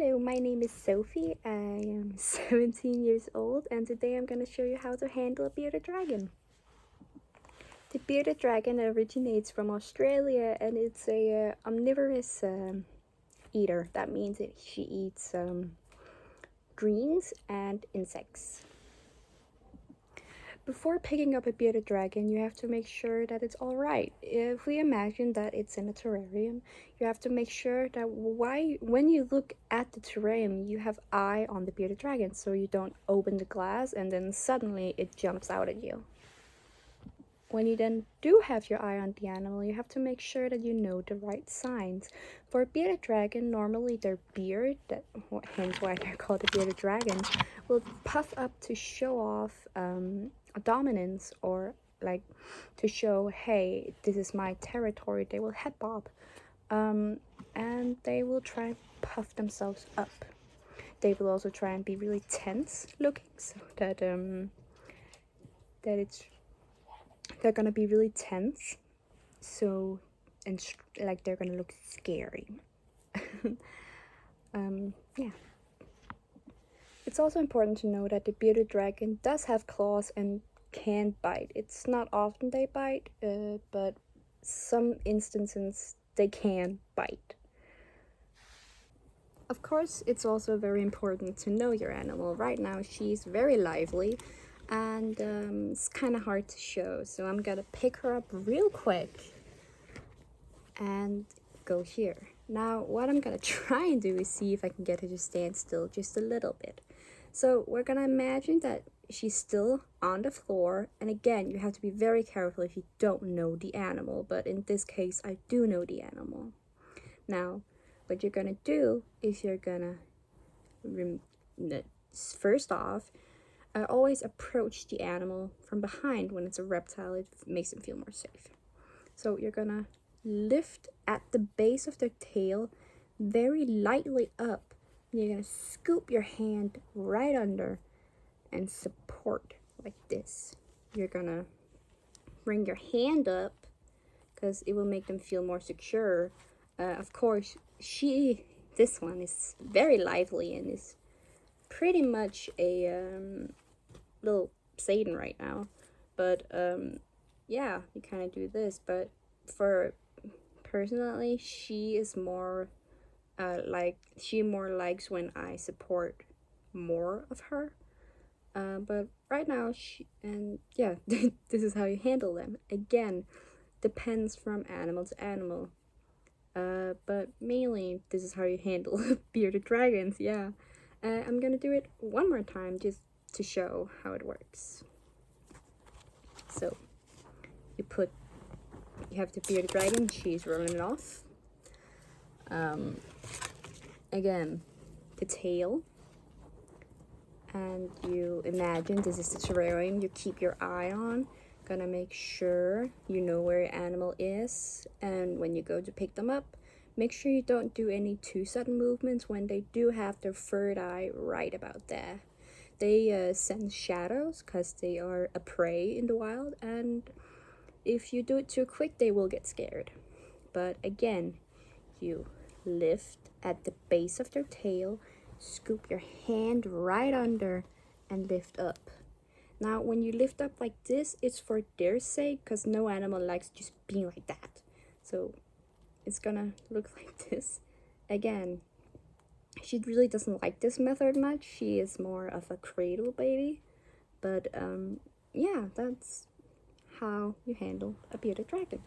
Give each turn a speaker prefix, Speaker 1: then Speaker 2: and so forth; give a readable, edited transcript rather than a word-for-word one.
Speaker 1: Hello, my name is Sophie. I am 17 years old, and today I'm going to show you how to handle a bearded dragon. The bearded dragon originates from Australia, and it's a omnivorous eater. That means she eats greens and insects. Before picking up a bearded dragon, you have to make sure that it's alright. If we imagine that it's in a terrarium, you have to make sure that when you look at the terrarium, you have eye on the bearded dragon, so you don't open the glass and then suddenly it jumps out at you. When you then do have your eye on the animal, you have to make sure that you know the right signs. For a bearded dragon, normally their beard, hence why they're called a bearded dragon, will puff up to show off a dominance, or like to show, hey, this is my territory. They will head bob, and they will try and puff themselves up. They will also try and be really tense looking, so that they're gonna be really tense, so like they're gonna look scary. Yeah. It's also important to know that the bearded dragon does have claws and can bite. It's not often they bite, but some instances they can bite. Of course, it's also very important to know your animal. Right now, she's very lively, and it's kind of hard to show, so I'm gonna pick her up real quick and go here. Now, what I'm gonna try and do is see if I can get her to stand still just a little bit. So we're gonna imagine that she's still on the floor, and again, you have to be very careful if you don't know the animal, but in this case, I do know the animal. Now, what you're gonna do is you're gonna, first off, always approach the animal from behind. When it's a reptile, it makes them feel more safe. So you're gonna lift at the base of their tail very lightly up. You're gonna scoop your hand right under and support like this. You're gonna bring your hand up because it will make them feel more secure. Of course, this one is very lively and is pretty much a little Satan right now. But yeah, you kind of do this. But for personally, she is more she more likes when I support more of her. But right now, this is how you handle them. Again, depends from animal to animal. But mainly, this is how you handle bearded dragons. Yeah. I'm gonna do it one more time just to show how it works. So, you have the bearded dragon. She's running off. Again, the tail, and you imagine this is the terrarium you keep your eye on. Gonna make sure you know where your animal is, and when you go to pick them up, make sure you don't do any too sudden movements when they do have their third eye right about there. They sense shadows because they are a prey in the wild, and if you do it too quick, they will get scared. But again, you lift at the base of their tail, scoop your hand right under, and lift up. Now, when you lift up like this, it's for their sake, because no animal likes just being like that. So it's gonna look like this. Again, she really doesn't like this method much. She is more of a cradle baby. But yeah, that's how you handle a bearded dragon.